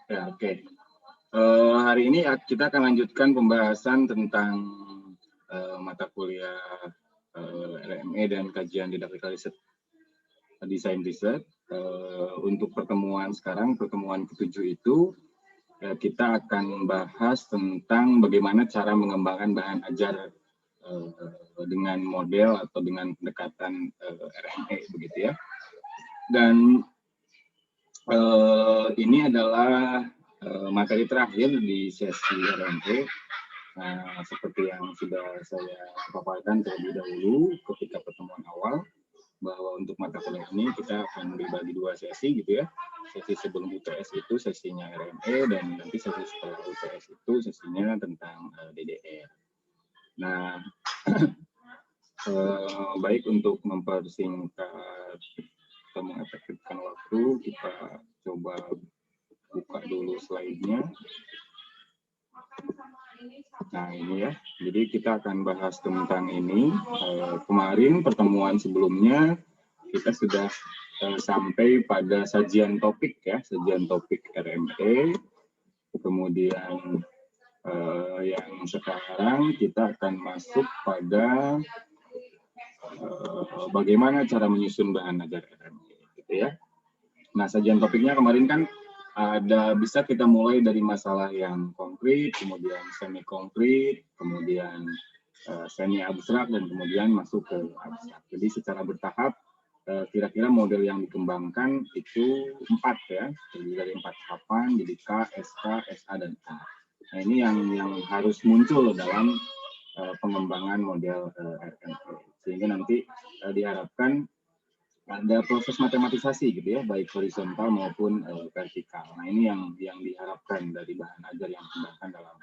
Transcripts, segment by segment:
Ya, oke. Hari ini kita akan lanjutkan pembahasan tentang mata kuliah LME dan kajian didaktikal riset, desain riset. Untuk pertemuan sekarang, pertemuan ke-7 itu kita akan bahas tentang bagaimana cara mengembangkan bahan ajar dengan model atau dengan pendekatan RME begitu ya. Dan ini adalah materi terakhir di sesi RME. Nah, seperti yang sudah saya paparkan terlebih dahulu ketika pertemuan awal, bahwa untuk mata kuliah ini kita akan dibagi 2 sesi gitu ya. Sesi sebelum UTS itu sesinya RME, dan nanti sesi setelah UTS itu sesinya tentang DDR. Nah, baik untuk mempersingkat atau mengefektifkan waktu, kita coba buka dulu slide-nya. Nah, ini ya, jadi kita akan bahas tentang ini. Kemarin pertemuan sebelumnya kita sudah sampai pada sajian topik ya, sajian topik RME. Kemudian yang sekarang kita akan masuk pada bagaimana cara menyusun bahan ajar RME gitu ya. Nah, sajian topiknya kemarin kan bisa kita mulai dari masalah yang konkret, kemudian semi konkret, kemudian semi abstrak, dan kemudian masuk ke abstrak. Jadi secara bertahap kira-kira model yang dikembangkan itu 4 ya, jadi dari 4 tahapan, jadi K, SK, SA, dan A. Nah, ini yang harus muncul dalam pengembangan model RME, sehingga nanti diharapkan ada proses matematisasi gitu ya, baik horizontal maupun vertikal. Nah, ini yang diharapkan dari bahan ajar yang dikembangkan dalam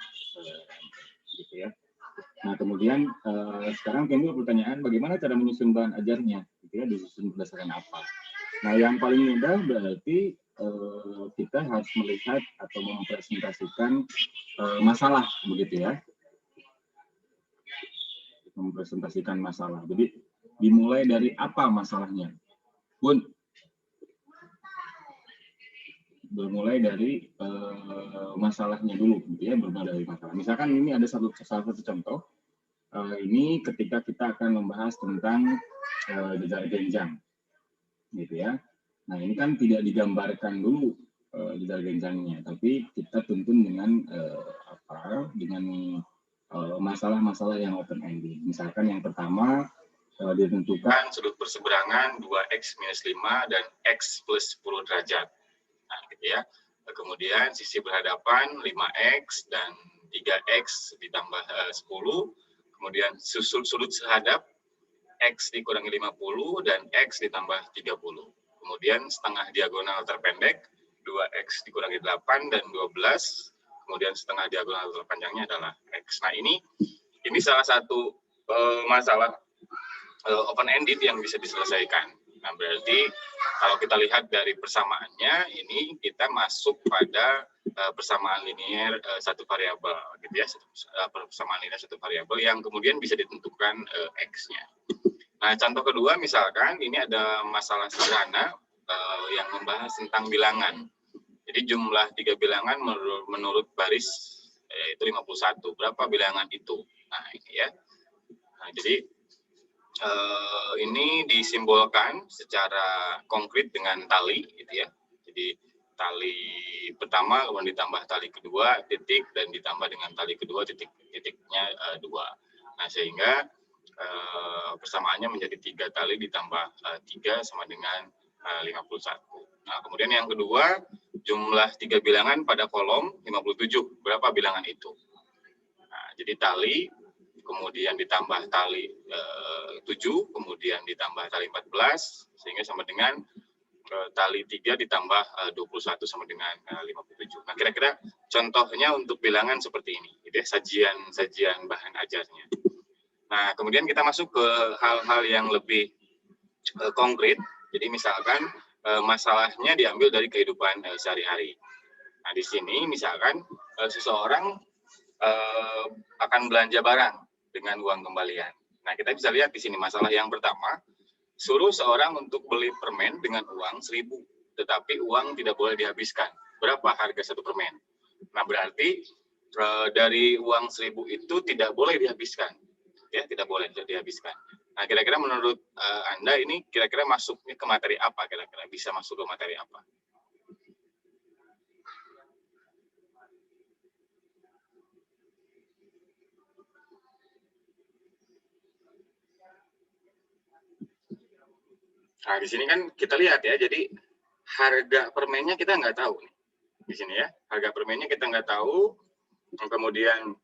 gitu ya. Nah, kemudian sekarang timbul pertanyaan, bagaimana cara menyusun bahan ajarnya gitu ya, disusun berdasarkan apa. Nah, yang paling mudah berarti kita harus melihat atau mempresentasikan masalah begitu ya, mempresentasikan masalah. Jadi dimulai dari apa masalahnya, Bun? Bermulai dari masalahnya dulu, gitu ya, bermula dari masalah. Misalkan ini ada salah satu contoh, ini ketika kita akan membahas tentang jejak genjang, gitu ya. Nah, ini kan tidak digambarkan dulu jejak genjangnya, tapi kita tuntun dengan dengan masalah-masalah yang open ended. Misalkan yang pertama ditentukan sudut berseberangan 2x minus 5 dan x plus 10 derajat. Nah, gitu ya. Kemudian sisi berhadapan 5x dan 3x ditambah 10. Kemudian sudut sehadap x dikurangi 50 dan x ditambah 30. Kemudian setengah diagonal terpendek 2x dikurangi 8 dan 12. Kemudian setengah diagonal terpanjangnya adalah x. Nah, ini salah satu masalah open ended yang bisa diselesaikan. Nah, berarti kalau kita lihat dari persamaannya, ini kita masuk pada persamaan linier satu variabel, gitu ya, persamaan linier satu variabel yang kemudian bisa ditentukan x-nya. Nah, contoh kedua, misalkan ini ada masalah sederhana yang membahas tentang bilangan. Jadi jumlah 3 bilangan menurut baris itu 51. Berapa bilangan itu? Nah, ini ya. Nah, jadi ini disimbolkan secara konkret dengan tali, gitu ya. Jadi tali pertama kemudian ditambah tali kedua titik dan ditambah dengan tali kedua titiknya 2. Nah, sehingga persamaannya menjadi 3 tali ditambah 3 sama dengan 51. Nah, kemudian yang kedua, jumlah 3 bilangan pada kolom 57. Berapa bilangan itu? Nah, jadi tali kemudian ditambah tali 7, kemudian ditambah tali 14, sehingga sama dengan tali 3 ditambah 21 sama dengan 57. Nah, kira-kira contohnya untuk bilangan seperti ini, gitu ya, sajian bahan ajarnya. Nah, kemudian kita masuk ke hal-hal yang lebih konkret. Jadi misalkan masalahnya diambil dari kehidupan sehari-hari. Nah, di sini misalkan seseorang akan belanja barang dengan uang kembalian. Nah, kita bisa lihat di sini masalah yang pertama, suruh seorang untuk beli permen dengan uang 1.000, tetapi uang tidak boleh dihabiskan. berapa harga satu permen. Nah, berarti dari uang 1.000 itu tidak boleh dihabiskan, ya, tidak boleh dihabiskan. Nah, kira-kira menurut Anda ini kira-kira masuknya ke materi apa? Kira-kira bisa masuk ke materi apa? Nah, di sini kan kita lihat ya, jadi harga permennya kita nggak tahu nih. Di sini ya, harga permennya kita nggak tahu, kemudian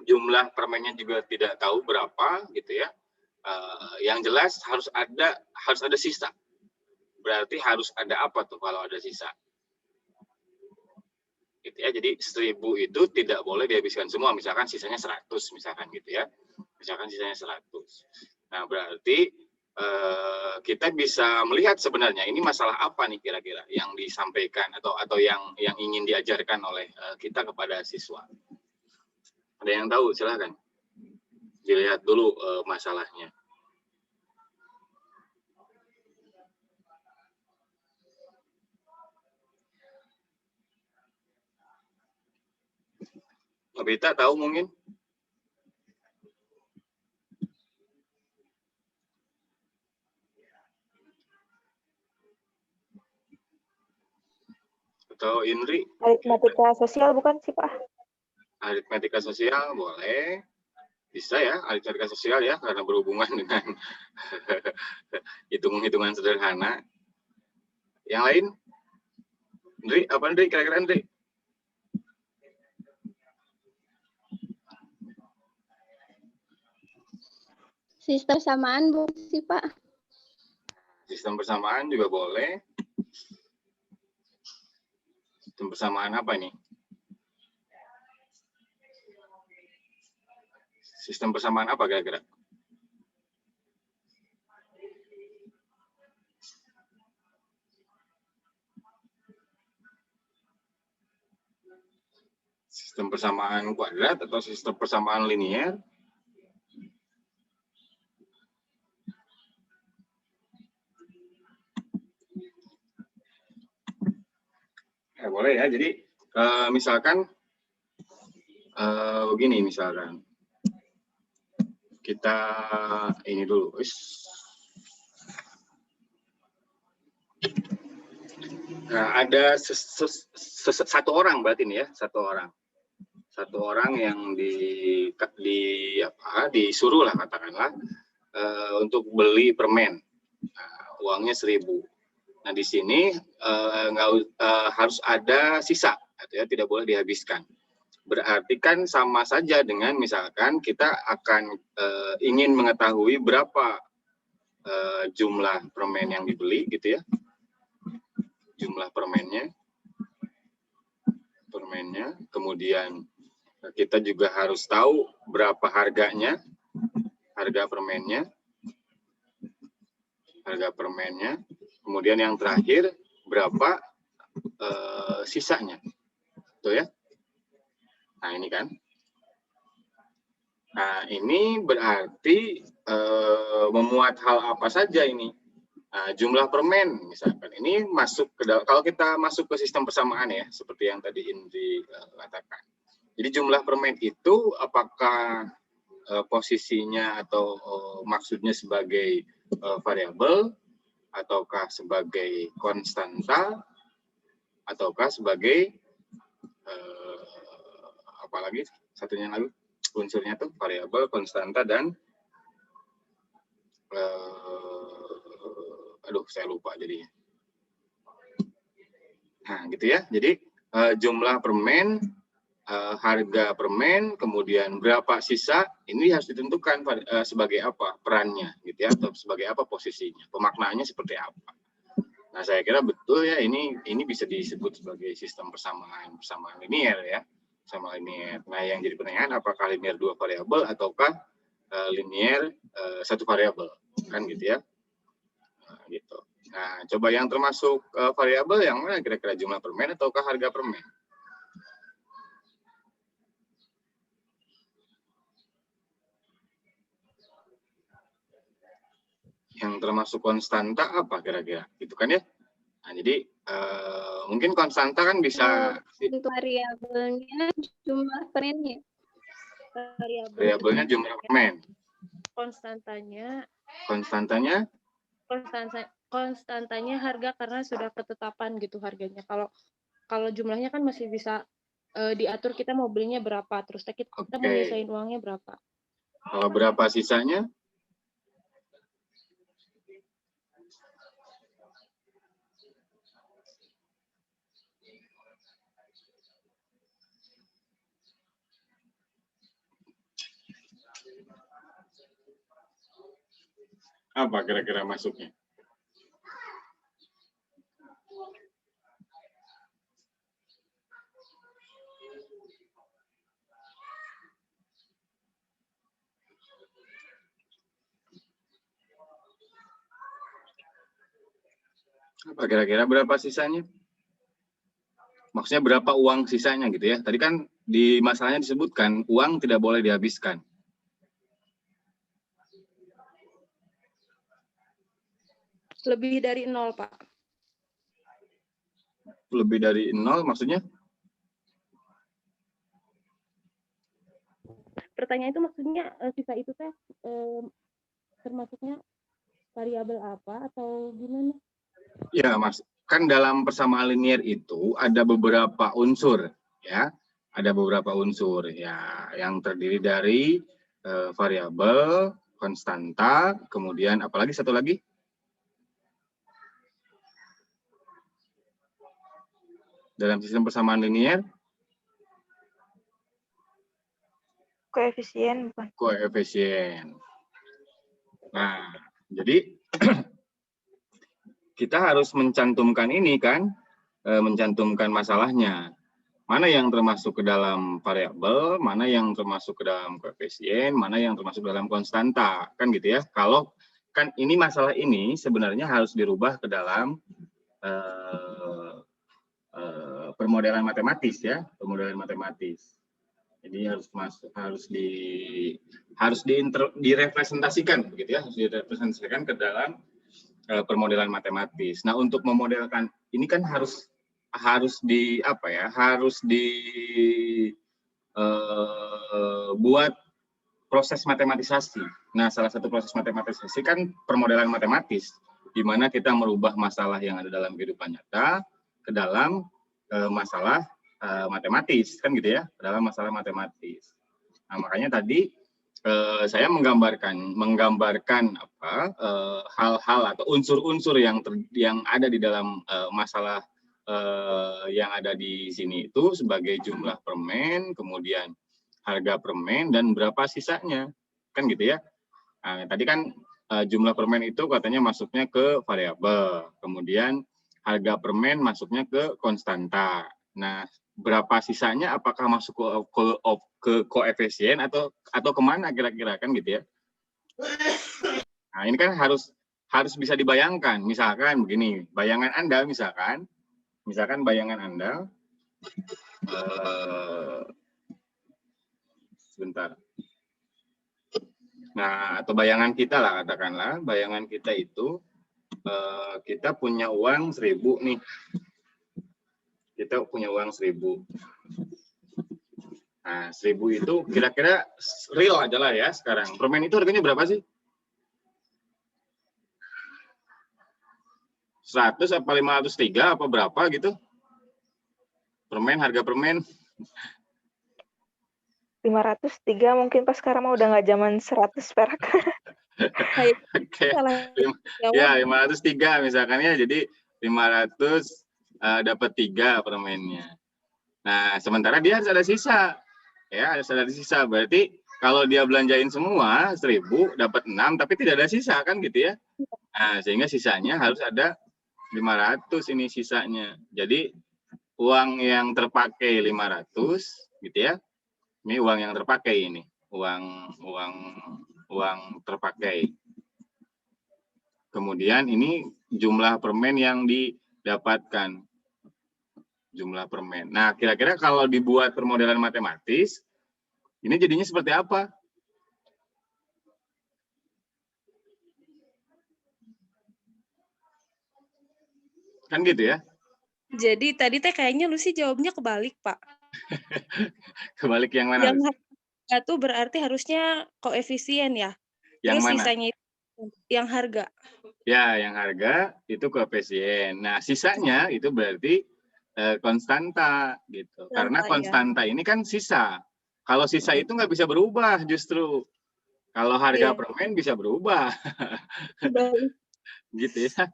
jumlah permennya juga tidak tahu berapa gitu ya. Yang jelas harus ada sisa. Berarti harus ada apa tuh kalau ada sisa? Gitu ya. Jadi 1.000 itu tidak boleh dihabiskan semua, misalkan sisanya 100 misalkan gitu ya. Misalkan sisanya 100. Nah, berarti kita bisa melihat sebenarnya ini masalah apa nih kira-kira yang disampaikan atau yang ingin diajarkan oleh kita kepada siswa. Ada yang tahu? Silakan dilihat dulu masalahnya. Nobita tahu mungkin? Atau Indri? Aritmatika sosial bukan sih, Pak? Aritmatika sosial boleh. Bisa ya, aritmatika sosial ya, karena berhubungan dengan hitung-hitungan sederhana. Yang lain? Indri, apa Indri? Kira-kira Indri? Sistem persamaan bukan sih, Pak? Sistem persamaan juga boleh. Sistem persamaan apa nih? Sistem persamaan apa kira-kira? Sistem persamaan kuadrat atau sistem persamaan linier? Ya, boleh ya. Jadi misalkan begini misalkan. Kita ini dulu. Nah, ada satu orang berarti nih ya, satu orang yang disuruh lah katakanlah untuk beli permen. Nah, uangnya 1.000. Nah, di sini harus ada sisa, ya, tidak boleh dihabiskan. Berarti kan sama saja dengan misalkan kita akan ingin mengetahui berapa jumlah permen yang dibeli gitu ya, jumlah permennya, kemudian kita juga harus tahu berapa harganya, harga permennya, kemudian yang terakhir berapa sisanya, tuh ya. Nah, ini kan. Nah, ini berarti memuat hal apa saja ini? Nah, jumlah permen misalkan ini masuk ke kalau kita masuk ke sistem persamaan ya, seperti yang tadi Indri katakan. Jadi jumlah permen itu apakah posisinya atau maksudnya sebagai variabel, ataukah sebagai konstanta, ataukah sebagai apalagi satunya lagi unsurnya tuh variabel, konstanta, dan aduh saya lupa jadinya. Nah gitu ya, jadi jumlah permen, harga permen, kemudian berapa sisa, ini harus ditentukan sebagai apa perannya gitu ya, atau sebagai apa posisinya, pemaknaannya seperti apa. Nah saya kira betul ya, ini bisa disebut sebagai sistem persamaan linier ya. Sama linier. Nah, yang jadi pertanyaan apakah linier 2 variabel ataukah linier 1 variabel, kan gitu ya. Nah, gitu. Nah, coba yang termasuk variabel yang mana kira-kira, jumlah permen ataukah harga permen? Yang termasuk konstanta apa kira-kira? Gitu kan ya. Nah, jadi Mungkin konstanta kan bisa Untuk variabelnya jumlah permennya. variabelnya jumlah permen. Konstantanya konstantanya harga karena sudah ketetapan gitu harganya. Kalau jumlahnya kan masih bisa diatur kita mau belinya berapa, terus kita Oke. mau nyisain uangnya berapa. Kalau berapa sisanya? Apa kira-kira masuknya? Apa kira-kira berapa sisanya? Maksudnya berapa uang sisanya gitu ya. Tadi kan di masalahnya disebutkan uang tidak boleh dihabiskan. Lebih dari 0, Pak. Lebih dari 0 maksudnya? Pertanyaan itu maksudnya sisa itu teh termasuknya variabel apa atau gimana? Ya, Mas. Kan dalam persamaan linear itu ada beberapa unsur, ya. Ada beberapa unsur ya yang terdiri dari variabel, konstanta, kemudian apalagi satu lagi? Dalam sistem persamaan linear? Koefisien bukan? Koefisien. Nah, jadi kita harus mencantumkan ini kan, mencantumkan masalahnya. Mana yang termasuk ke dalam variabel, mana yang termasuk ke dalam koefisien, mana yang termasuk dalam konstanta, kan gitu ya. Kalau kan ini masalah ini sebenarnya harus dirubah ke dalam permodelan matematis ya, permodelan matematis. Jadi harus direpresentasikan begitu ya, harus direpresentasikan ke dalam permodelan matematis. Nah, untuk memodelkan ini kan harus buat proses matematisasi. Nah, salah satu proses matematisasi kan permodelan matematis, di mana kita merubah masalah yang ada dalam kehidupan nyata ke dalam masalah matematis, kan gitu ya, ke dalam masalah matematis. Nah, makanya tadi saya menggambarkan hal-hal atau unsur-unsur yang ada di dalam masalah yang ada di sini itu sebagai jumlah permen, kemudian harga permen dan berapa sisanya, kan gitu ya. Nah, tadi kan jumlah permen itu katanya masuknya ke variabel, kemudian harga permen masuknya ke konstanta. Nah, berapa sisanya? Apakah masuk ke koefisien atau kemana kira-kira, kan gitu ya? Nah, ini kan harus bisa dibayangkan. Misalkan begini, bayangan Anda misalkan bayangan Anda, sebentar. Nah, atau bayangan kita lah, katakanlah, bayangan kita itu kita punya uang 1.000 nih. Kita punya uang 1.000. Nah, 1.000 itu kira-kira real aja lah ya sekarang. Permen itu harganya berapa sih? 100 apa 503 apa berapa gitu? Permen, harga permen. 503 mungkin pas sekarang mah udah nggak zaman 100 perak. Ya, 503 misalkan ya. Jadi 500 dapat 3 permennya. Nah, sementara dia harus ada sisa. Ya, harus ada sisa. Berarti kalau dia belanjain semua 1.000 dapat 6 tapi tidak ada sisa, kan gitu ya. Nah, sehingga sisanya harus ada 500 ini sisanya. Jadi uang yang terpakai 500 gitu ya. Ini uang yang terpakai ini. Uang terpakai. Kemudian ini jumlah permen yang didapatkan. Jumlah permen. Nah, kira-kira kalau dibuat permodelan matematis, ini jadinya seperti apa? Kan gitu ya. Jadi tadi teh kayaknya Lucy jawabnya kebalik, Pak. Kebalik yang mana? Yang Lus? harga tuh berarti harusnya koefisien ya. Yang Terus mana? sisanya itu yang harga. Ya, yang harga itu koefisien. Nah, sisanya itu berarti konstanta gitu. Karena Konstanta, ya. konstanta ini kan sisa. Kalau sisa itu nggak bisa berubah justru. Kalau harga Iya. permen bisa berubah. Baik. Gitu ya.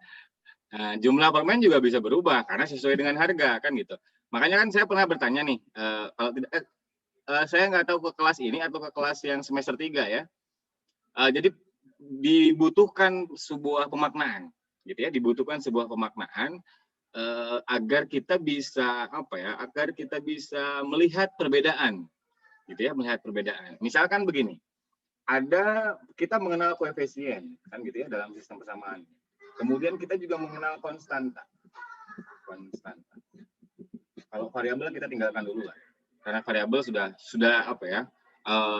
Nah, jumlah permen juga bisa berubah karena sesuai dengan harga kan gitu. Makanya kan saya pernah bertanya nih, kalau tidak saya nggak tahu ke kelas ini atau ke kelas yang semester 3 ya. Jadi dibutuhkan sebuah pemaknaan gitu ya, dibutuhkan sebuah pemaknaan agar kita bisa agar kita bisa melihat perbedaan gitu ya, melihat perbedaan. Misalkan begini, kita mengenal koefisien kan gitu ya dalam sistem persamaan. Kemudian kita juga mengenal konstanta. Kalau variabel kita tinggalkan dulu lah, karena variabel sudah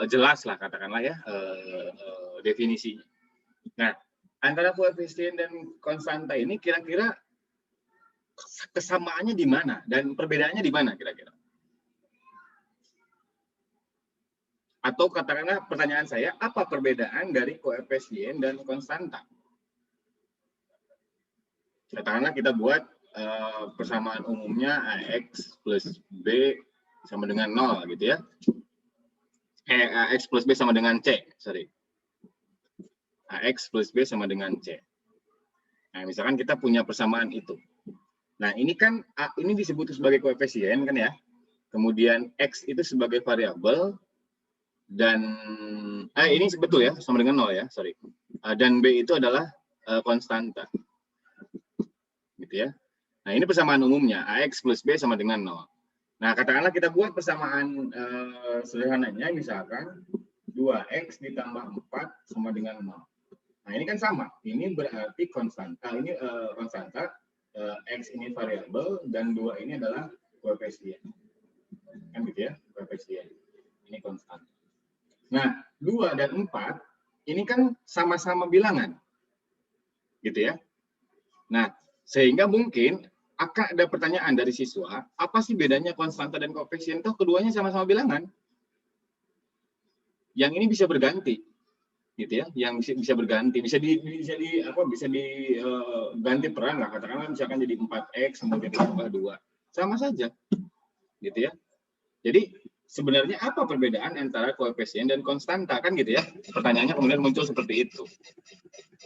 jelas lah katakanlah ya definisinya. Nah, antara koefisien dan konstanta ini kira-kira kesamaannya di mana dan perbedaannya di mana kira-kira? Atau katakanlah pertanyaan saya, apa perbedaan dari koefisien dan konstanta? Katakanlah kita buat persamaan umumnya AX plus B sama dengan 0 gitu ya. AX plus B sama dengan C, sorry. AX plus B sama dengan C. Nah, misalkan kita punya persamaan itu. Nah, ini kan ini disebut sebagai koefisien kan ya. Kemudian X itu sebagai variabel dan ini betul ya sama dengan 0 ya, sorry. Dan B itu adalah konstanta. Gitu ya. Nah, ini persamaan umumnya AX plus B sama dengan 0. Nah, katakanlah kita buat persamaan sederhananya misalkan 2X ditambah 4 sama dengan 0. Nah, ini kan sama. Ini berarti konstanta. Ini konstanta. X ini variabel dan 2 ini adalah koefisien. Kan gitu ya, koefisien. Ini konstanta. Nah, 2 dan 4 ini kan sama-sama bilangan. Gitu ya. Nah, sehingga mungkin akan ada pertanyaan dari siswa, apa sih bedanya konstanta dan koefisien? Toh keduanya sama-sama bilangan. Yang ini bisa berganti. Gitu ya, yang bisa berganti, bisa diganti peran lah, katakanlah misalkan jadi 4X kemudian ditambah 2. Sama saja. Gitu ya. Jadi sebenarnya apa perbedaan antara koefisien dan konstanta kan gitu ya? Pertanyaannya kemudian muncul seperti itu.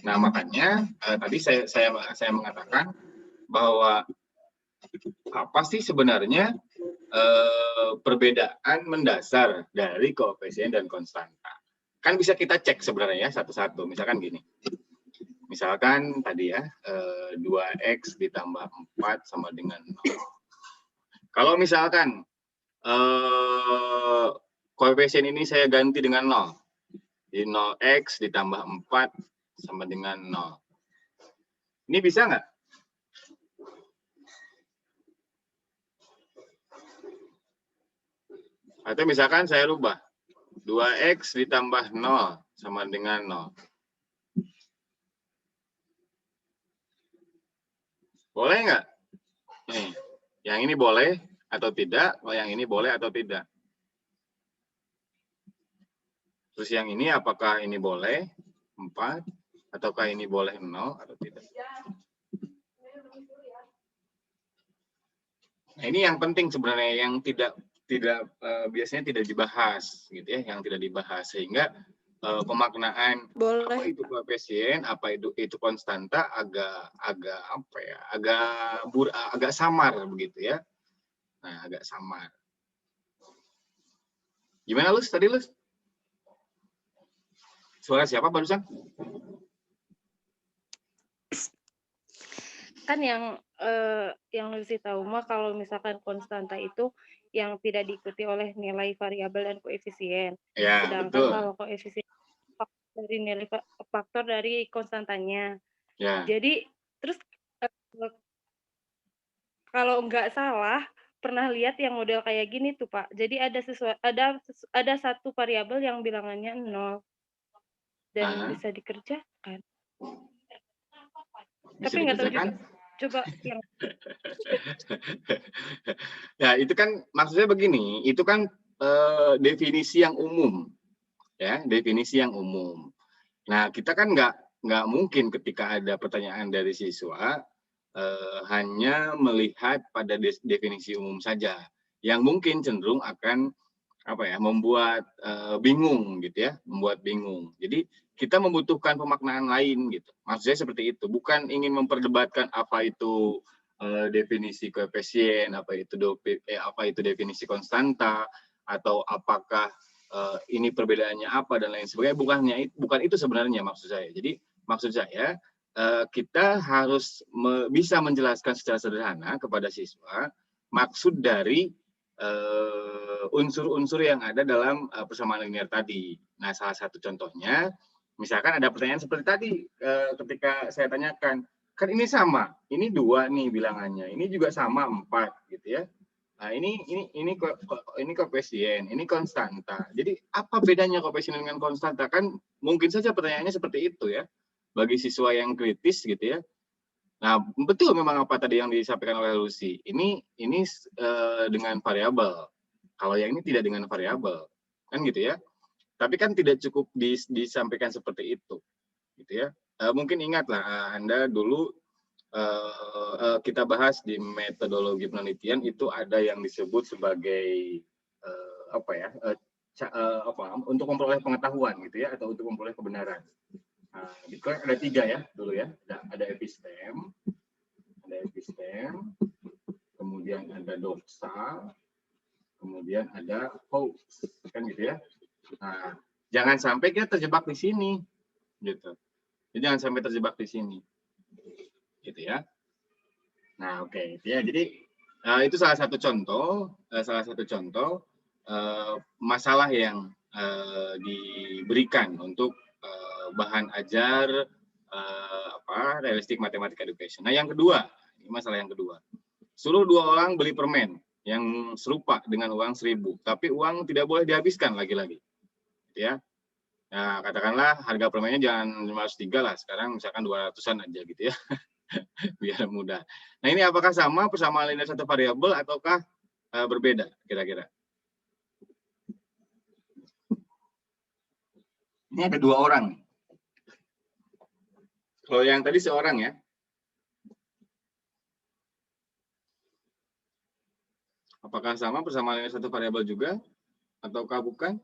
Nah, makanya tadi saya mengatakan bahwa apa sih sebenarnya perbedaan mendasar dari koefisien dan konstanta? Kan bisa kita cek sebenarnya ya satu-satu. Misalkan gini. Misalkan tadi ya 2X ditambah 4 sama dengan 0. Kalau misalkan koefisien ini saya ganti dengan 0. Jadi 0X ditambah 4 sama dengan 0. Ini bisa nggak? Atau misalkan saya rubah. 2X ditambah 0 sama dengan 0. Boleh nggak? Nih, yang ini boleh atau tidak, kalau yang ini boleh atau tidak. Terus yang ini apakah ini boleh 4, ataukah ini boleh 0 atau tidak. Nah, ini yang penting sebenarnya, yang biasanya tidak dibahas gitu ya, yang tidak dibahas, sehingga pemaknaan apa itu koefisien, apa itu konstanta agak samar begitu ya. Nah, agak samar. Gimana Lus tadi Lus? Suara siapa barusan? Kan yang Lucy tahu mah kalau misalkan konstanta itu yang tidak diikuti oleh nilai variabel dan koefisien. Ya, sedangkan betul. kalau koefisien dari nilai faktor dari konstantanya. Ya. Jadi terus kalau nggak salah pernah lihat yang model kayak gini tuh Pak. Jadi ada satu variabel yang bilangannya 0 dan bisa dikerjakan. Bisa Tapi nggak tahu dikerjakan? juga. Coba yang Ya, itu kan maksudnya begini, itu kan definisi yang umum, ya, definisi yang umum. Nah, kita kan nggak mungkin ketika ada pertanyaan dari siswa hanya melihat pada definisi umum saja, yang mungkin cenderung akan apa ya, membuat bingung gitu ya, membuat bingung. Jadi kita membutuhkan pemaknaan lain gitu. Maksudnya seperti itu, bukan ingin memperdebatkan apa itu definisi koefisien, apa itu definisi konstanta, atau apakah ini perbedaannya apa dan lain sebagainya. Bukan itu sebenarnya maksud saya. Jadi maksud saya kita harus bisa menjelaskan secara sederhana kepada siswa maksud dari unsur-unsur yang ada dalam persamaan linear tadi. Nah, salah satu contohnya, misalkan ada pertanyaan seperti tadi ketika saya tanyakan, kan ini sama, ini 2 nih bilangannya, ini juga sama 4 gitu ya. Nah, ini koefisien, ini konstanta. Jadi apa bedanya koefisien dengan konstanta? Kan mungkin saja pertanyaannya seperti itu ya, bagi siswa yang kritis gitu ya. Nah, betul memang apa tadi yang disampaikan oleh Lucy. Ini dengan variabel. Kalau yang ini tidak dengan variabel, kan gitu ya. Tapi kan tidak cukup disampaikan seperti itu, gitu ya. Mungkin ingatlah Anda dulu kita bahas di metodologi penelitian itu ada yang disebut sebagai untuk memperoleh pengetahuan gitu ya, atau untuk memperoleh kebenaran. Nah, itu ada 3 ya dulu ya. Ada epistem, kemudian ada doxa, kemudian ada hoax, kan gitu ya. Nah, jangan sampai kita terjebak di sini, gitu. Jadi jangan sampai terjebak di sini, gitu ya. Nah, oke, ya. Jadi itu salah satu contoh masalah yang diberikan untuk bahan ajar realistic mathematics education. Nah, yang kedua, ini masalah yang kedua. Suruh 2 orang beli permen yang serupa dengan uang 1.000, tapi uang tidak boleh dihabiskan lagi-lagi. Gitu ya. Nah, katakanlah harga permennya jangan 503 lah, sekarang misalkan 200-an aja gitu ya. Biar mudah. Nah, ini apakah sama persamaan linear satu variabel ataukah berbeda kira-kira? Ini ada 2 orang. Kalau yang tadi seorang ya. Apakah sama persamaan linear satu variabel juga ataukah bukan?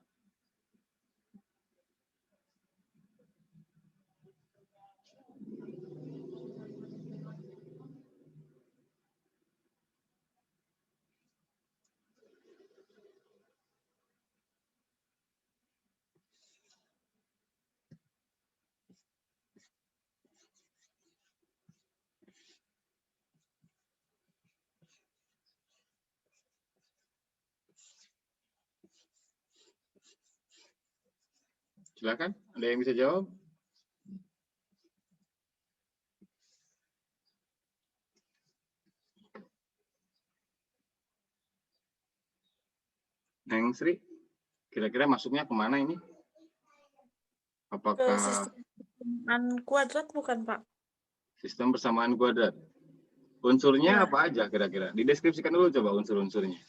Silakan, ada yang bisa jawab? Neng Sri, kira-kira masuknya kemana ini? Apakah sistem persamaan kuadrat bukan, Pak? Sistem persamaan kuadrat? Unsurnya Ya. apa aja kira-kira? Dideskripsikan dulu coba unsur-unsurnya.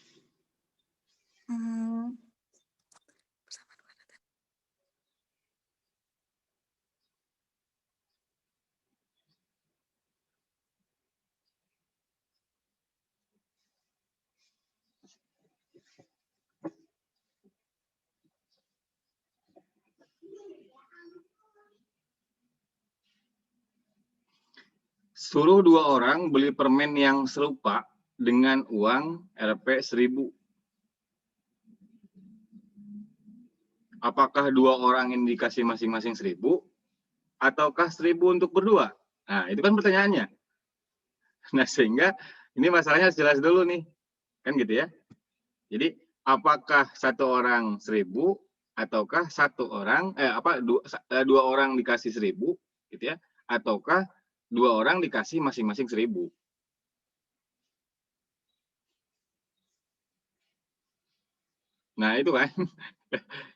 Suruh 2 orang beli permen yang serupa dengan uang Rp 1.000. Apakah 2 orang ini dikasih masing-masing 1.000 ataukah 1.000 untuk berdua? Nah, itu kan pertanyaannya. Nah, sehingga ini masalahnya jelas dulu nih. Kan gitu ya. Jadi, apakah 1 orang 1.000 ataukah 1 orang 2 orang dikasih 1.000 gitu ya, ataukah 2 orang dikasih masing-masing 1.000. Nah, itu kan.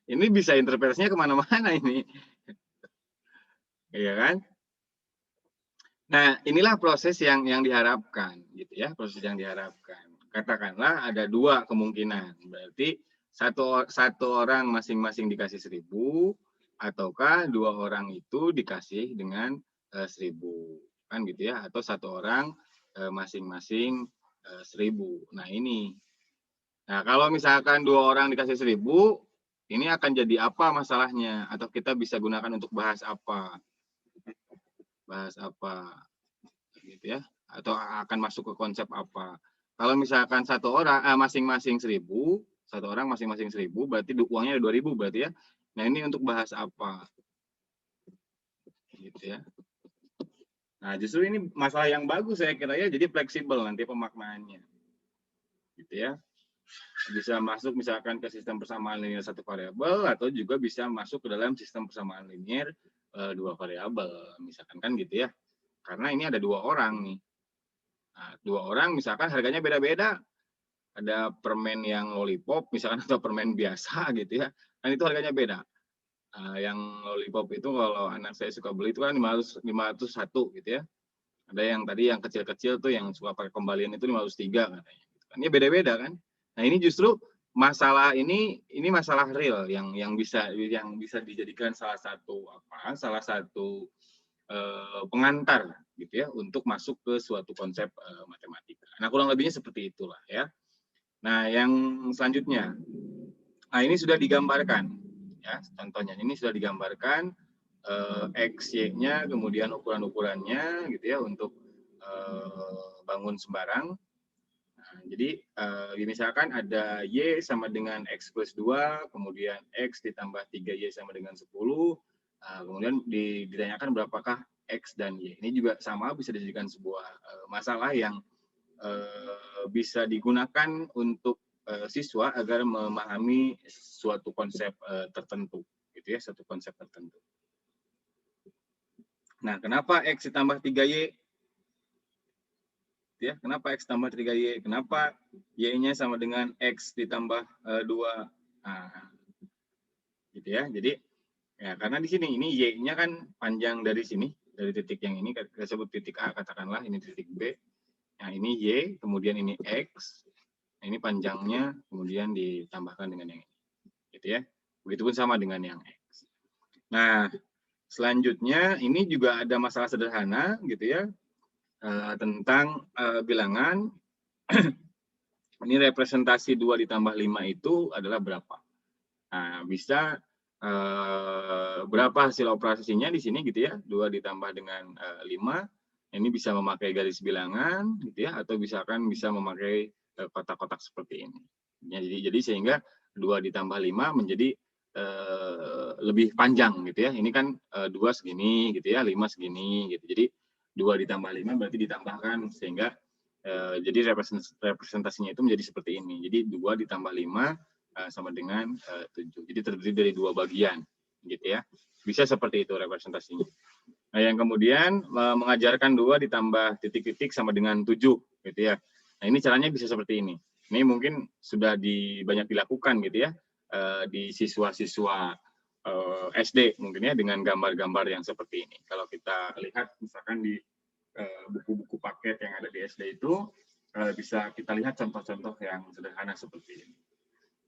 Ini bisa interpretasinya kemana-mana ini. Iya kan? Nah, inilah proses yang diharapkan, gitu ya, proses yang diharapkan. Katakanlah ada 2 kemungkinan, berarti satu orang masing-masing dikasih 1.000, ataukah 2 orang itu dikasih dengan 1.000, kan gitu ya, atau 1 orang masing-masing 1.000. Nah ini, nah kalau misalkan 2 orang dikasih 1.000, ini akan jadi apa masalahnya, atau kita bisa gunakan untuk bahas apa? Gitu ya, atau akan masuk ke konsep apa? Kalau misalkan satu orang masing-masing 1.000, satu orang masing-masing 1.000, berarti uangnya ada 2.000 berarti ya. Nah ini untuk bahas apa? Gitu ya. Nah justru ini masalah yang bagus saya kira ya, jadi fleksibel nanti pemaknaannya. Gitu ya. Bisa masuk misalkan ke sistem persamaan linear 1 variabel, atau juga bisa masuk ke dalam sistem persamaan linear 2 variabel, misalkan kan gitu ya. Karena ini ada 2 orang nih. Nah, 2 orang misalkan harganya beda-beda. Ada permen yang lollipop misalkan atau permen biasa gitu ya. Kan itu harganya beda. Yang lollipop itu kalau anak saya suka beli itu kan 501 gitu ya. Ada yang tadi yang kecil-kecil tuh yang suka pakai kembalian itu 503 katanya. Kan ini beda-beda kan. Nah, ini justru masalah ini masalah real yang bisa dijadikan salah satu pengantar gitu ya untuk masuk ke suatu konsep matematika. Nah, kurang lebihnya seperti itulah ya. Nah, yang selanjutnya, nah ini sudah digambarkan ya, contohnya ini sudah digambarkan X, Y-nya, kemudian ukuran-ukurannya gitu ya untuk bangun sembarang. Nah, jadi misalkan ada Y sama dengan X plus 2, kemudian X ditambah 3Y sama dengan 10, kemudian ditanyakan berapakah X dan Y. Ini juga sama bisa dijadikan sebuah masalah yang bisa digunakan untuk siswa agar memahami suatu konsep tertentu, gitu ya, suatu konsep tertentu. Nah, kenapa X ditambah 3Y? Ya, kenapa X tambah 3Y? Kenapa Y-nya sama dengan X ditambah 2? Nah, gitu ya. Jadi, ya karena di sini ini Y-nya kan panjang dari sini, dari titik yang ini, kita sebut titik A, katakanlah ini titik B. Nah, ini Y, kemudian ini X. Nah, ini panjangnya, kemudian ditambahkan dengan yang ini. Gitu ya. Begitupun sama dengan yang X. Nah, selanjutnya ini juga ada masalah sederhana, gitu ya. Tentang bilangan. Ini representasi 2 ditambah 5 itu adalah berapa? Nah, bisa berapa hasil operasinya di sini gitu ya, 2 ditambah dengan 5. Ini bisa memakai garis bilangan gitu ya, atau misalkan bisa memakai kotak-kotak seperti ini. Jadi sehingga 2 ditambah 5 menjadi lebih panjang gitu ya. Ini kan 2 segini gitu ya, 5 segini gitu. Jadi 2 ditambah 5 berarti ditambahkan sehingga jadi representasinya itu menjadi seperti ini. Jadi 2 ditambah 5 sama dengan 7. Jadi terdiri dari 2 bagian gitu ya. Bisa seperti itu representasinya. Nah, yang kemudian mengajarkan 2 ditambah titik-titik sama dengan 7 gitu ya. Nah, ini caranya bisa seperti ini. Ini mungkin sudah banyak dilakukan gitu ya di siswa-siswa SD mungkin ya, dengan gambar-gambar yang seperti ini. Kalau kita lihat misalkan di buku-buku paket yang ada di SD itu bisa kita lihat contoh-contoh yang sederhana seperti ini.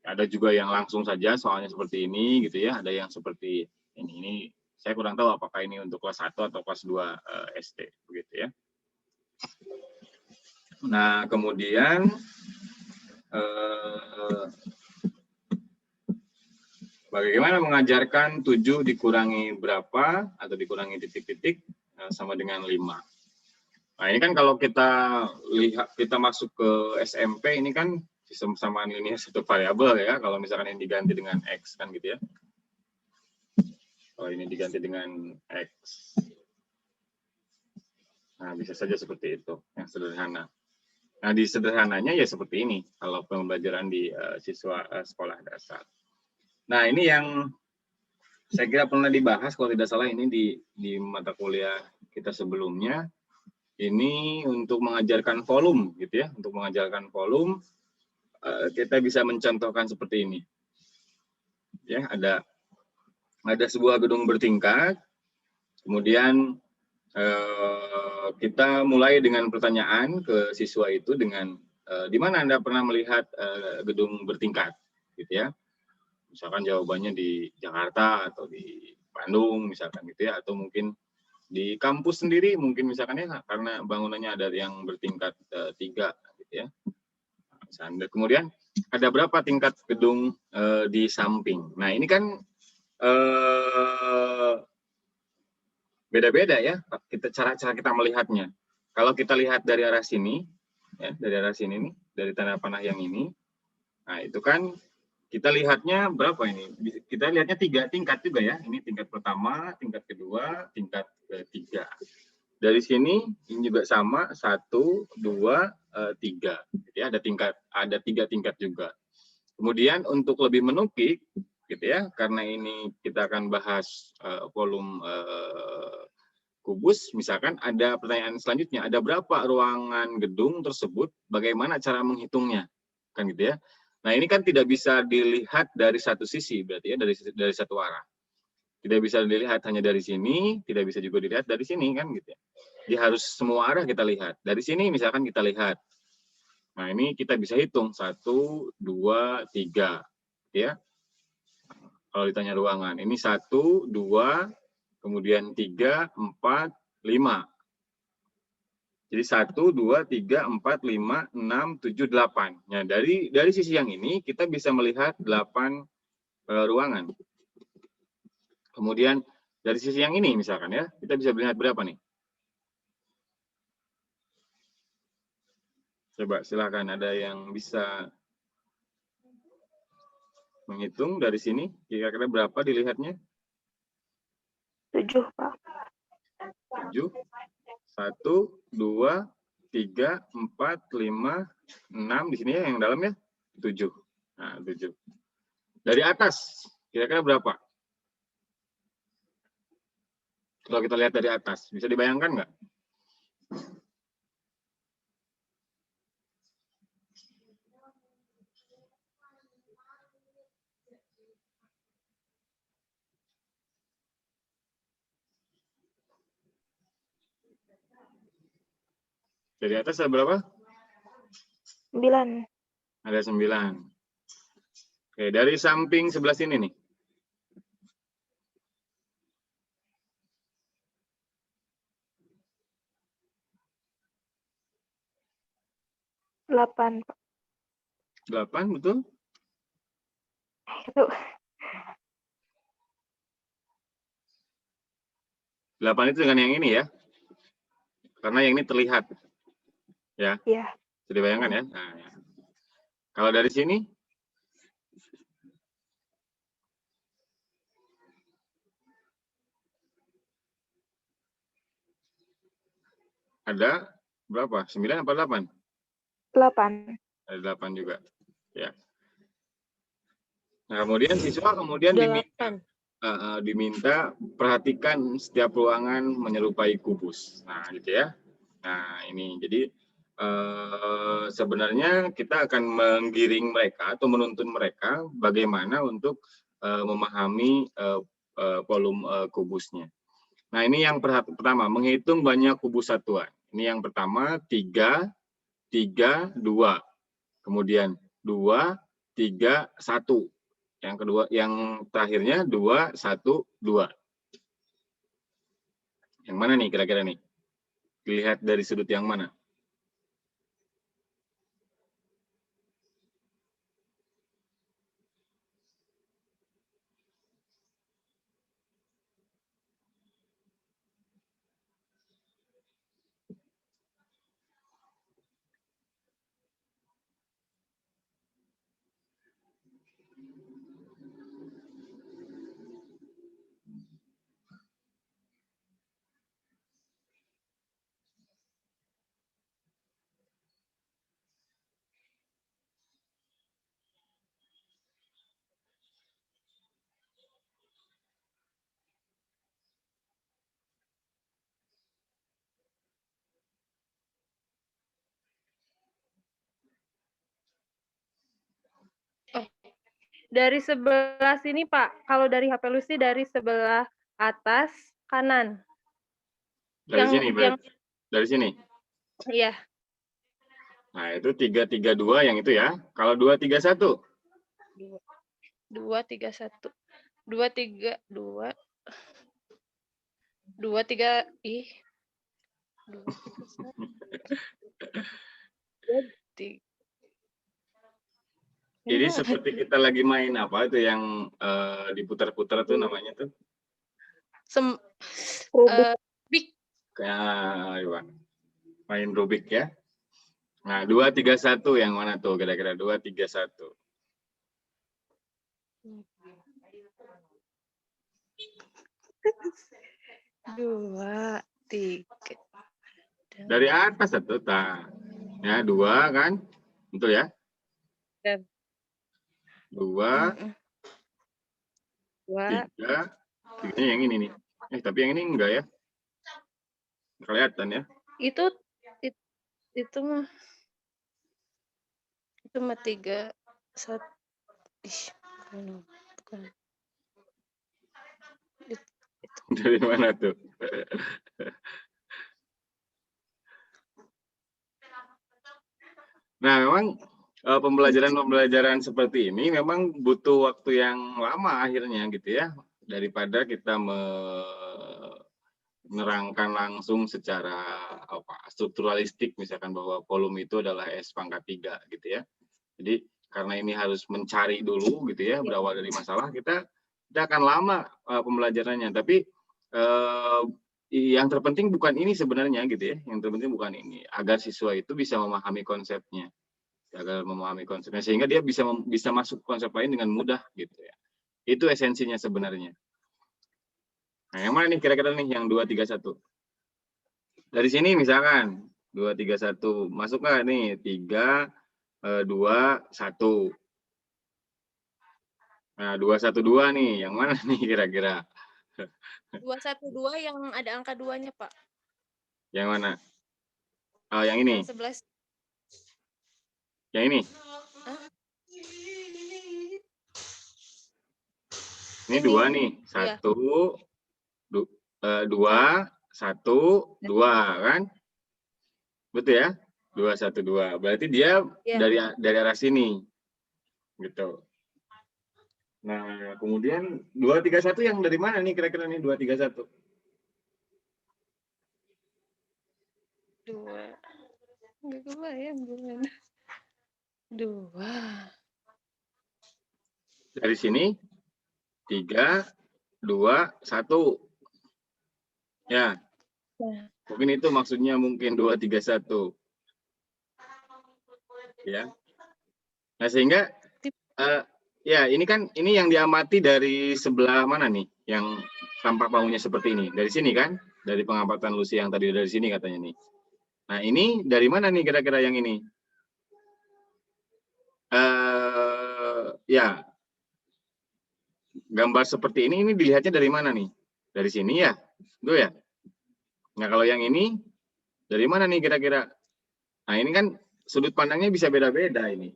Ada juga yang langsung saja soalnya seperti ini gitu ya, ada yang seperti ini. Ini saya kurang tahu apakah ini untuk kelas 1 atau kelas 2 SD begitu ya. Nah, kemudian bagaimana mengajarkan 7 dikurangi berapa atau dikurangi titik-titik sama dengan 5. Nah, ini kan kalau kita lihat, kita masuk ke SMP, ini kan sistem persamaan linear 1 variabel ya, kalau misalkan ini diganti dengan X kan gitu ya. Kalau ini diganti dengan X. Nah, bisa saja seperti itu, yang sederhana. Nah, di sederhananya ya seperti ini, kalau pembelajaran di siswa sekolah dasar. Nah, ini yang saya kira pernah dibahas, kalau tidak salah ini di mata kuliah kita sebelumnya. Ini untuk mengajarkan volume, gitu ya. Untuk mengajarkan volume, kita bisa mencontohkan seperti ini. Ya, ada sebuah gedung bertingkat, kemudian kita mulai dengan pertanyaan ke siswa itu dengan di mana Anda pernah melihat gedung bertingkat, gitu ya. Misalkan jawabannya di Jakarta atau di Bandung misalkan gitu ya, atau mungkin di kampus sendiri mungkin misalkan ya, karena bangunannya ada yang bertingkat 3 gitu ya. Kemudian ada berapa tingkat gedung di samping. Nah ini kan beda-beda ya cara kita melihatnya. Kalau kita lihat dari arah sini, ya, dari arah sini nih, dari tanda panah yang ini, nah itu kan kita lihatnya berapa ini? Kita lihatnya 3 tingkat juga ya. Ini tingkat pertama, tingkat kedua, tingkat ketiga. Dari sini ini juga sama 1, 2, 3. Jadi ada 3 tingkat juga. Kemudian untuk lebih menukik, gitu ya, karena ini kita akan bahas volume kubus, misalkan ada pertanyaan selanjutnya, ada berapa ruangan gedung tersebut, bagaimana cara menghitungnya, kan gitu ya. Nah ini kan tidak bisa dilihat dari satu sisi, berarti ya dari satu arah. Tidak bisa dilihat hanya dari sini, tidak bisa juga dilihat dari sini, kan gitu ya. Jadi harus semua arah kita lihat. Dari sini misalkan kita lihat. Nah ini kita bisa hitung 1, 2, 3, ya. Kalau ditanya ruangan, ini 1, 2, kemudian 3, 4, 5. Jadi 1, 2, 3, 4, 5, 6, 7, 8. Nah, dari sisi yang ini kita bisa melihat 8 ruangan. Kemudian dari sisi yang ini misalkan ya, kita bisa melihat berapa nih? Coba silakan, ada yang bisa menghitung dari sini kira-kira berapa dilihatnya? 7, Pak. 7. 1, 2, 3, 4, 5, 6. Di sini ya yang dalam ya 7. Nah, 7. Dari atas kira-kira berapa? Kalau kita lihat dari atas, bisa dibayangkan nggak? Dari atas ada berapa? 9. Ada 9. Oke, dari samping sebelah sini nih. Delapan, Pak. 8, betul? Itu 8 itu dengan yang ini ya. Karena yang ini terlihat. Ya. ya. Bisa dibayangkan ya. Nah, ya. Kalau dari sini? Ada berapa? 9 apa 8? 8. Ada 8 juga. Ya. Nah, kemudian siswa diminta perhatikan setiap ruangan menyerupai kubus. Nah, gitu ya. Nah, ini jadi sebenarnya kita akan menggiring mereka atau menuntun mereka bagaimana untuk memahami volume kubusnya. Nah, ini yang pertama, menghitung banyak kubus satuan. Ini yang pertama 3, 3, 2. Kemudian 2, 3, 1. Yang kedua, yang terakhirnya 2, 1, 2. Yang mana nih kira-kira nih? Dilihat dari sudut yang mana? Dari sebelah sini, Pak. Kalau dari HP Lucy dari sebelah atas kanan. Dari sini berarti. Dari sini. Iya. Nah, itu 332 yang itu ya. Kalau 231? 2, 3, 1. 2, 3, 2. 2, 3, ih. 2, 3, 1. Jadi seperti kita lagi main apa itu yang diputar-putar tuh namanya tuh? Big. Kayak main Rubik ya. Nah, 231 yang mana tuh kira-kira 231? Dua, tiga. Dari atas satu tak. Ya, 2 kan? Betul ya? Dan 2, 2. 3. Tiganya yang ini nih. Tapi yang ini enggak ya? Kelihatan ya? Itu mah 3, 1. Ih, bukan. Dari mana tuh? Nah, memang pembelajaran seperti ini memang butuh waktu yang lama akhirnya gitu ya, daripada kita menerangkan langsung secara strukturalistik misalkan bahwa volume itu adalah S pangkat 3 gitu ya. Jadi karena ini harus mencari dulu gitu ya, berawal dari masalah, kita akan lama pembelajarannya. Tapi yang terpenting bukan ini sebenarnya gitu ya. Yang terpenting bukan ini, agar siswa itu bisa memahami konsepnya. Sehingga dia bisa masuk konsep lain dengan mudah gitu ya. Itu esensinya sebenarnya. Nah, yang mana nih kira-kira nih yang 231? Dari sini misalkan 231 masuk nggak nih 3, 2, 1. Nah, 212 nih, yang mana nih kira-kira? 212 yang ada angka 2-nya, Pak. Yang mana? Oh, yang ini. Yang 11. Yang ini. Hah? Ini 2 nih. 1, 2, 1, 2 kan? Betul ya? 2, 1, 2. Berarti dia dari arah sini. Gitu. Nah, kemudian 231 yang dari mana nih kira-kira nih 231? 2. Enggak kebayang gimana. 2. Dari sini 3, 2, 1. Ya. Mungkin itu maksudnya mungkin 231. Ya. Nah, sehingga ya, ini yang diamati dari sebelah mana nih? Yang tampak bangunnya seperti ini. Dari sini kan? Dari pengamatan Lucy yang tadi dari sini katanya nih. Nah, ini dari mana nih kira-kira yang ini? Ya. Gambar seperti ini dilihatnya dari mana nih? Dari sini ya? Itu ya? Nah, kalau yang ini dari mana nih kira-kira? Nah, ini kan sudut pandangnya bisa beda-beda ini.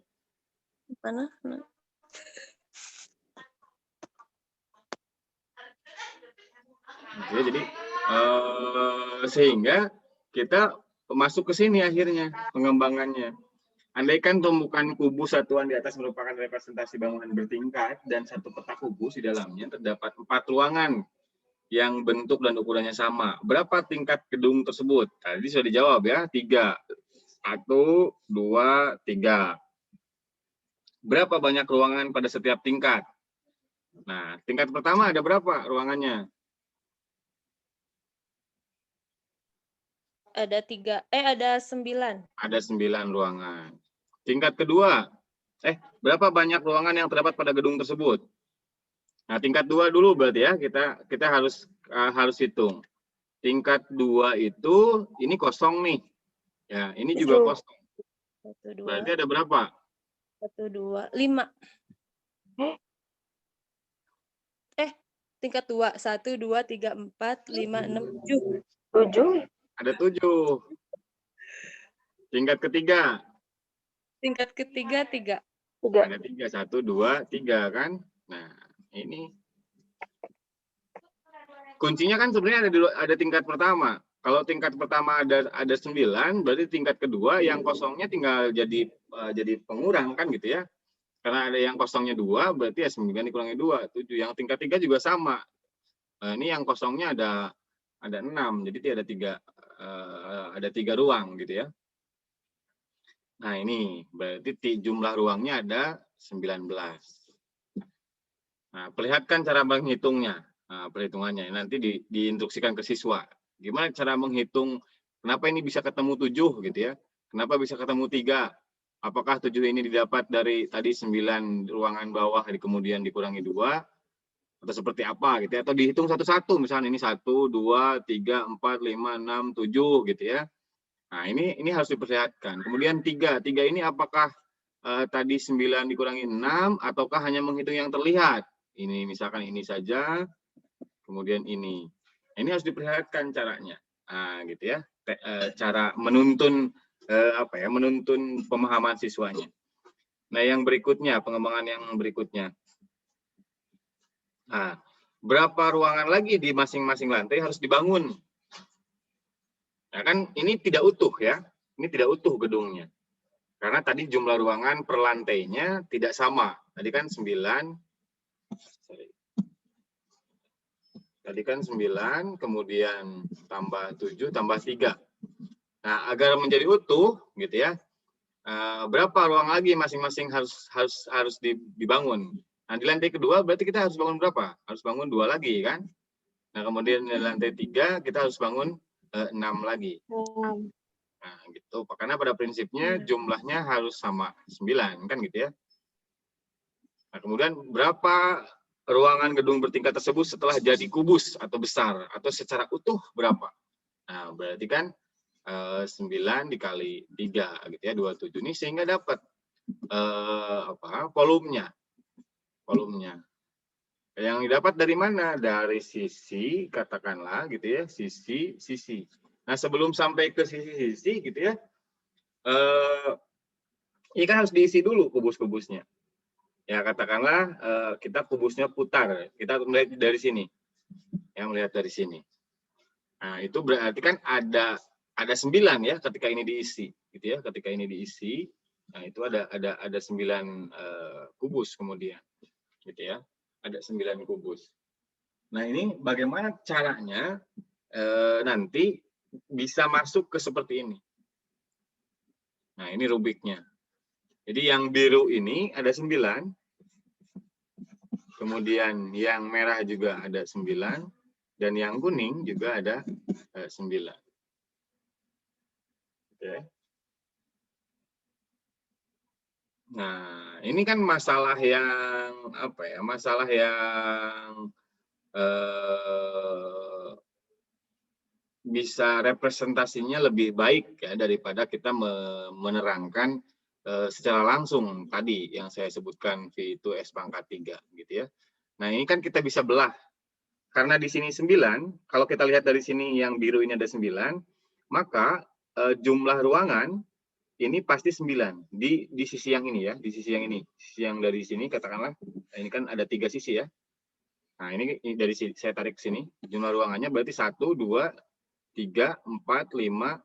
Mana? Ya, jadi sehingga kita masuk ke sini akhirnya pengembangannya. Andaikan tumbukan kubus satuan di atas merupakan representasi bangunan bertingkat dan satu petak kubus di dalamnya terdapat 4 ruangan yang bentuk dan ukurannya sama. Berapa tingkat gedung tersebut? Tadi sudah dijawab ya, 3. 1, 2, 3. Berapa banyak ruangan pada setiap tingkat? Nah, tingkat pertama ada berapa ruangannya? Ada 9. Ada 9 ruangan. Tingkat kedua, berapa banyak ruangan yang terdapat pada gedung tersebut? Nah, tingkat 2 dulu berarti ya, kita harus hitung. Tingkat 2 itu ini kosong nih. Ya, ini juga kosong. 1, 2. Berarti ada berapa? 1, 2, 5. Tingkat 2, 1, 2, 3, 4, 5, 6, 7. 7. Ada 7. Tingkat ketiga. Tingkat ketiga 3. Ada 3, 1, 2, 3 kan? Nah, ini kuncinya kan sebenarnya ada tingkat pertama. Kalau tingkat pertama ada 9, berarti tingkat kedua yang kosongnya tinggal jadi pengurang kan gitu ya. Karena ada yang kosongnya 2, berarti ya 9 dikurangi 2, 7. Yang tingkat 3 juga sama. Ini yang kosongnya ada 6, jadi ada 3 ruang gitu ya. Nah, ini berarti jumlah ruangnya ada 19. Nah, perlihatkan cara menghitungnya. Nah, perhitungannya nanti diinstruksikan ke siswa. Gimana cara menghitung, kenapa ini bisa ketemu 7 gitu ya? Kenapa bisa ketemu 3? Apakah 7 ini didapat dari tadi 9 ruangan bawah kemudian dikurangi 2? Atau seperti apa gitu ya? Atau dihitung satu-satu, misalnya ini 1, 2, 3, 4, 5, 6, 7 gitu ya. Nah, ini harus diperlihatkan. Kemudian 3 ini apakah tadi 9 dikurangi 6 ataukah hanya menghitung yang terlihat? Ini misalkan ini saja, kemudian ini. Ini harus diperlihatkan caranya. Nah, gitu ya. Cara menuntun menuntun pemahaman siswanya. Nah, yang berikutnya, pengembangan yang berikutnya. Nah, berapa ruangan lagi di masing-masing lantai harus dibangun? Nah, kan ini tidak utuh ya. Ini tidak utuh gedungnya. Karena tadi jumlah ruangan per lantainya tidak sama. Tadi kan 9. Tadi kan 9, kemudian tambah 7, tambah 3. Nah, agar menjadi utuh, gitu ya, berapa ruang lagi masing-masing harus dibangun. Nah, di lantai kedua berarti kita harus bangun berapa? Harus bangun 2 lagi, kan? Nah, kemudian di lantai 3 kita harus bangun 6 lagi. Nah, gitu. Karena pada prinsipnya jumlahnya harus sama 9, kan gitu ya. Nah, kemudian berapa ruangan gedung bertingkat tersebut setelah jadi kubus atau besar atau secara utuh berapa? Nah, berarti kan 9 dikali 3 gitu ya, 27 ini sehingga dapat volumenya. Yang didapat dari mana? Dari sisi, katakanlah gitu ya, sisi. Nah, sebelum sampai ke sisi gitu ya, ini kan harus diisi dulu kubus-kubusnya. Ya, katakanlah kita kubusnya putar, kita melihat dari sini. Yang melihat dari sini. Nah, itu berarti kan ada 9 ya ketika ini diisi, gitu ya. Ketika ini diisi, nah itu ada 9 kubus kemudian, gitu ya. Ada 9 kubus. Nah, ini bagaimana caranya nanti bisa masuk ke seperti ini. Nah, ini rubiknya. Jadi yang biru ini ada 9. Kemudian yang merah juga ada 9. Dan yang kuning juga ada 9. Oke. Nah, ini kan masalah yang masalah yang bisa representasinya lebih baik ya daripada kita menerangkan secara langsung tadi yang saya sebutkan V itu S pangkat 3 gitu ya. Nah, ini kan kita bisa belah. Karena di sini 9, kalau kita lihat dari sini yang biru ini ada 9, maka jumlah ruangan ini pasti 9 di sisi yang ini ya, di sisi yang ini. Sisi yang dari sini katakanlah ini kan ada 3 sisi ya. Nah, ini dari sini saya tarik ke sini, jumlah ruangannya berarti 1 2 3 4 5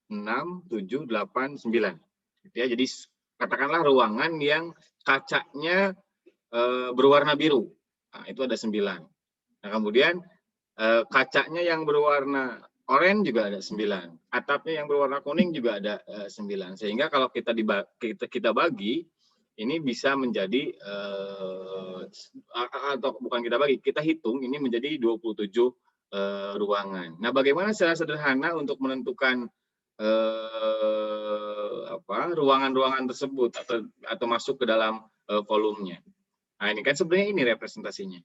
6 7 8 9. Ya, jadi katakanlah ruangan yang kacanya berwarna biru. Nah, itu ada 9. Nah, kemudian kacanya yang berwarna oranye juga ada 9. Atapnya yang berwarna kuning juga ada 9. Sehingga kalau kita bagi, ini bisa menjadi atau bukan kita bagi, kita hitung ini menjadi 27 ruangan. Nah, bagaimana secara sederhana untuk menentukan ruangan-ruangan tersebut atau masuk ke dalam volumenya. Nah, ini kan sebenarnya ini representasinya.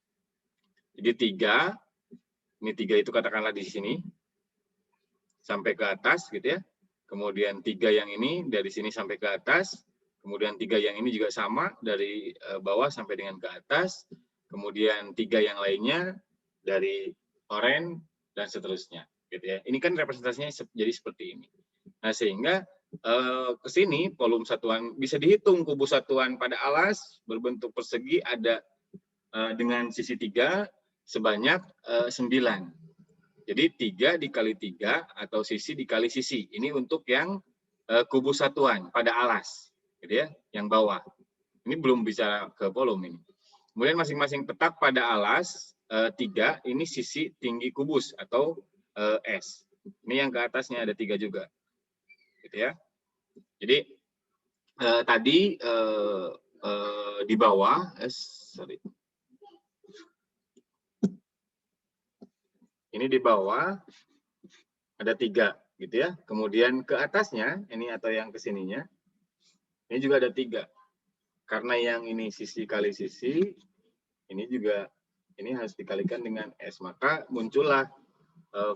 Jadi 3, ini 3 itu katakanlah di sini sampai ke atas gitu ya. Kemudian 3 yang ini dari sini sampai ke atas. Kemudian 3 yang ini juga sama dari bawah sampai dengan ke atas. Kemudian 3 yang lainnya dari oranye dan seterusnya gitu ya. Ini kan representasinya jadi seperti ini. Nah, sehingga ke sini volume satuan bisa dihitung kubus satuan pada alas berbentuk persegi ada dengan sisi 3 sebanyak 9. Jadi 3 dikali 3 atau sisi dikali sisi. Ini untuk yang kubus satuan pada alas, gitu ya, yang bawah. Ini belum bicara ke volume ini. Kemudian masing-masing petak pada alas 3, ini sisi tinggi kubus atau S. Ini yang ke atasnya ada 3 juga, gitu ya. Jadi tadi di bawah, ini di bawah ada 3, gitu ya. Kemudian ke atasnya ini atau yang ke sininya ini juga ada 3. Karena yang ini sisi kali sisi, ini juga ini harus dikalikan dengan S, maka muncullah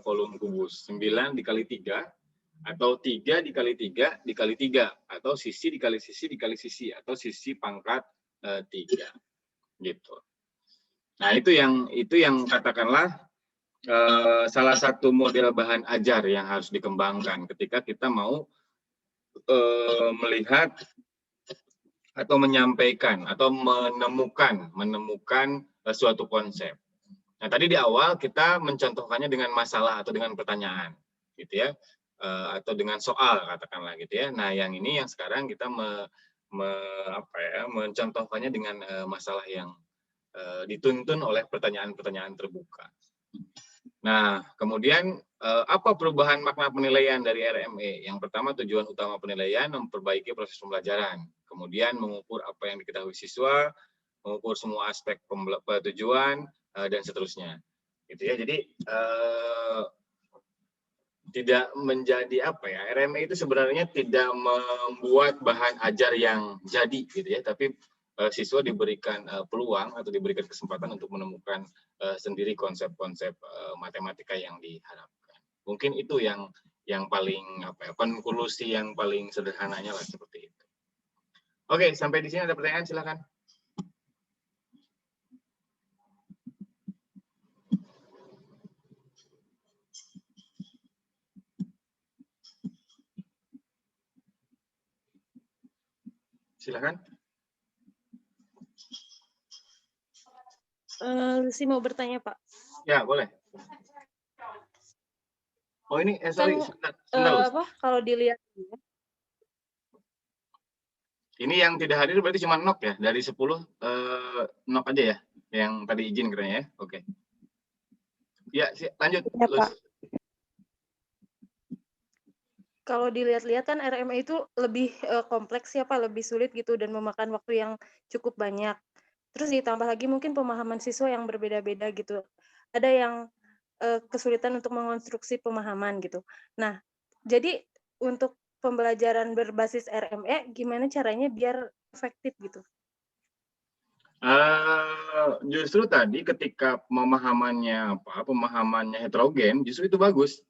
volume kubus 9 dikali 3 atau 3 dikali 3 dikali 3 atau sisi dikali sisi atau sisi pangkat 3, gitu. Nah, itu yang katakanlah salah satu model bahan ajar yang harus dikembangkan ketika kita mau melihat atau menyampaikan atau menemukan suatu konsep. Nah, tadi di awal kita mencontohkannya dengan masalah atau dengan pertanyaan, gitu ya, atau dengan soal katakanlah, gitu ya. Nah, yang ini yang sekarang kita mencontohkannya dengan masalah yang dituntun oleh pertanyaan-pertanyaan terbuka. Nah, kemudian apa perubahan makna penilaian dari RME? Yang pertama, tujuan utama penilaian memperbaiki proses pembelajaran. Kemudian mengukur apa yang diketahui siswa, mengukur semua aspek tujuan, dan seterusnya. Gitu ya. Jadi tidak menjadi apa ya? RME itu sebenarnya tidak membuat bahan ajar yang jadi, gitu ya. Tapi siswa diberikan peluang atau diberikan kesempatan untuk menemukan sendiri konsep-konsep matematika yang diharapkan. Mungkin itu yang paling apa ya, konklusi yang paling sederhananya lah seperti itu. Oke, sampai di sini ada pertanyaan, silakan. Silakan. Lucy mau bertanya, Pak. Ya, boleh. Oh, ini sorry, Kan sebentar. apa kalau dilihat Ini yang tidak hadir berarti cuma Nok ya? Dari 10, Nok aja ya? Yang tadi izin katanya ya? Oke. Ya, lanjut. Ya, Pak. kalau dilihat-lihat kan RME itu lebih kompleks ya, Pak, lebih sulit gitu dan memakan waktu yang cukup banyak. Terus ditambah lagi mungkin pemahaman siswa yang berbeda-beda gitu. Ada yang kesulitan untuk mengonstruksi pemahaman gitu. Nah, jadi untuk pembelajaran berbasis RME, gimana caranya biar efektif gitu? Justru tadi ketika pemahamannya heterogen, justru itu bagus.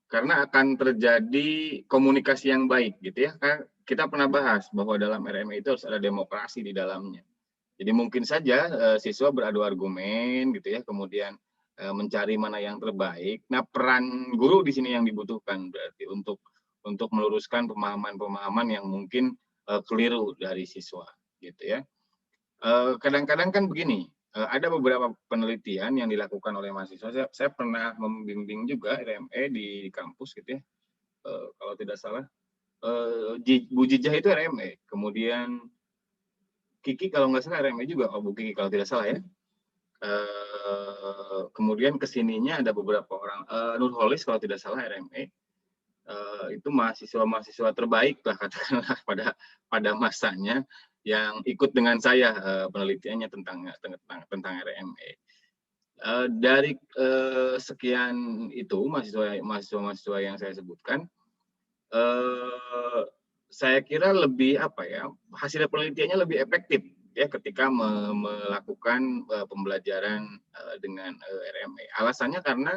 Karena akan terjadi komunikasi yang baik, gitu ya. Kan kita pernah bahas bahwa dalam RME itu harus ada demokrasi di dalamnya. Jadi mungkin saja siswa beradu argumen, gitu ya, kemudian mencari mana yang terbaik. Nah, peran guru di sini yang dibutuhkan berarti untuk meluruskan pemahaman-pemahaman yang mungkin keliru dari siswa, gitu ya. Kadang-kadang kan begini, ada beberapa penelitian yang dilakukan oleh mahasiswa. Saya pernah membimbing juga RME di kampus, gitu ya. Kalau tidak salah, Bu Jijah itu RME, kemudian Kiki kalau nggak salah RME juga, Bu Kiki kalau tidak salah ya. Kemudian kesininya ada beberapa orang, Nurholis kalau tidak salah RME, itu mahasiswa terbaik lah katakanlah pada masanya yang ikut dengan saya penelitiannya tentang RME. Dari sekian itu mahasiswa yang saya sebutkan, saya kira lebih apa ya, hasil penelitiannya lebih efektif ya ketika melakukan pembelajaran dengan RME. Alasannya karena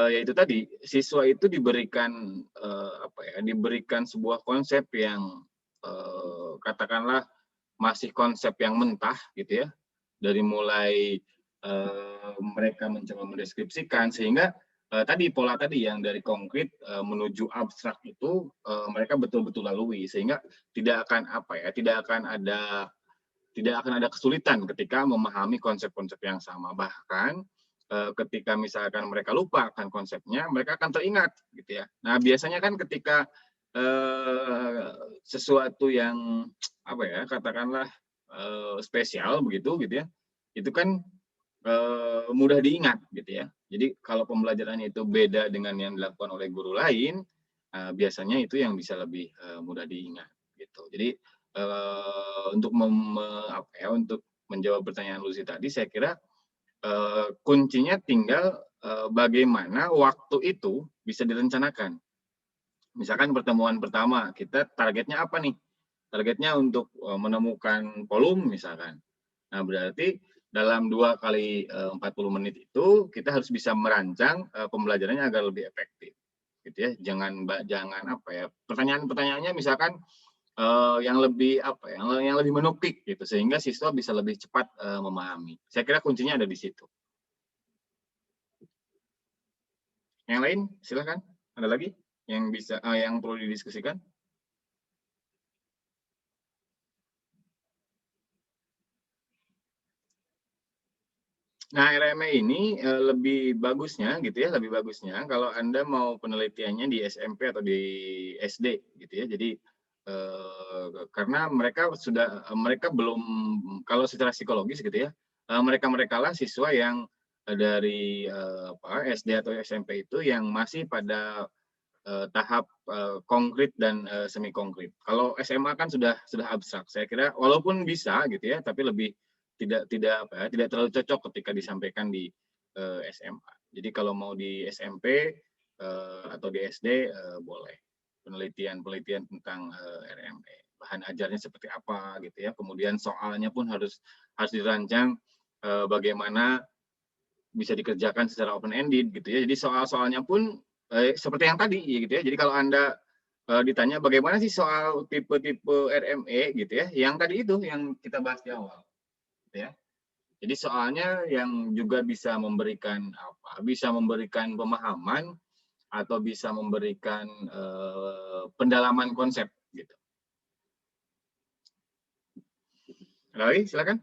yaitu tadi siswa itu diberikan diberikan sebuah konsep yang katakanlah masih konsep yang mentah, gitu ya, dari mulai mereka mencoba mendeskripsikan sehingga tadi pola tadi yang dari konkret menuju abstrak itu mereka betul-betul lalui sehingga tidak akan ada kesulitan ketika memahami konsep-konsep yang sama. Bahkan ketika misalkan mereka lupa akan konsepnya, mereka akan teringat gitu ya. Nah, biasanya kan ketika sesuatu yang apa ya, katakanlah spesial begitu gitu ya, itu kan mudah diingat gitu ya. Jadi kalau pembelajarannya itu beda dengan yang dilakukan oleh guru lain, biasanya itu yang bisa lebih mudah diingat gitu. Jadi untuk untuk menjawab pertanyaan Lucy tadi, saya kira kuncinya tinggal bagaimana waktu itu bisa direncanakan. Misalkan pertemuan pertama, kita targetnya apa nih? Targetnya untuk menemukan volume misalkan. Nah, berarti dalam 2 kali 40 menit itu kita harus bisa merancang pembelajarannya agar lebih efektif. Gitu ya. Jangan apa ya, pertanyaan-pertanyaannya misalkan yang lebih apa ya, yang lebih menupik gitu sehingga siswa bisa lebih cepat memahami. Saya kira kuncinya ada di situ. Yang lain silakan. Ada lagi yang bisa yang perlu didiskusikan? Nah, RME ini lebih bagusnya gitu ya, lebih bagusnya kalau Anda mau penelitiannya di SMP atau di SD gitu ya. Jadi karena mereka belum, kalau secara psikologis gitu ya, mereka lah siswa yang dari SD atau SMP itu yang masih pada tahap konkret dan semi konkret. Kalau SMA kan sudah abstrak. Saya kira walaupun bisa gitu ya, tapi lebih tidak terlalu cocok ketika disampaikan di SMA. Jadi kalau mau di SMP atau di SD boleh penelitian tentang RME. Bahan ajarnya seperti apa gitu ya. Kemudian soalnya pun harus dirancang bagaimana bisa dikerjakan secara open ended gitu ya. Jadi soal-soalnya pun seperti yang tadi gitu ya. Jadi kalau Anda ditanya bagaimana sih soal tipe-tipe RME gitu ya, yang tadi itu yang kita bahas di awal gitu ya. Jadi soalnya yang juga bisa memberikan bisa memberikan pemahaman atau bisa memberikan pendalaman konsep gitu. Lalu silakan.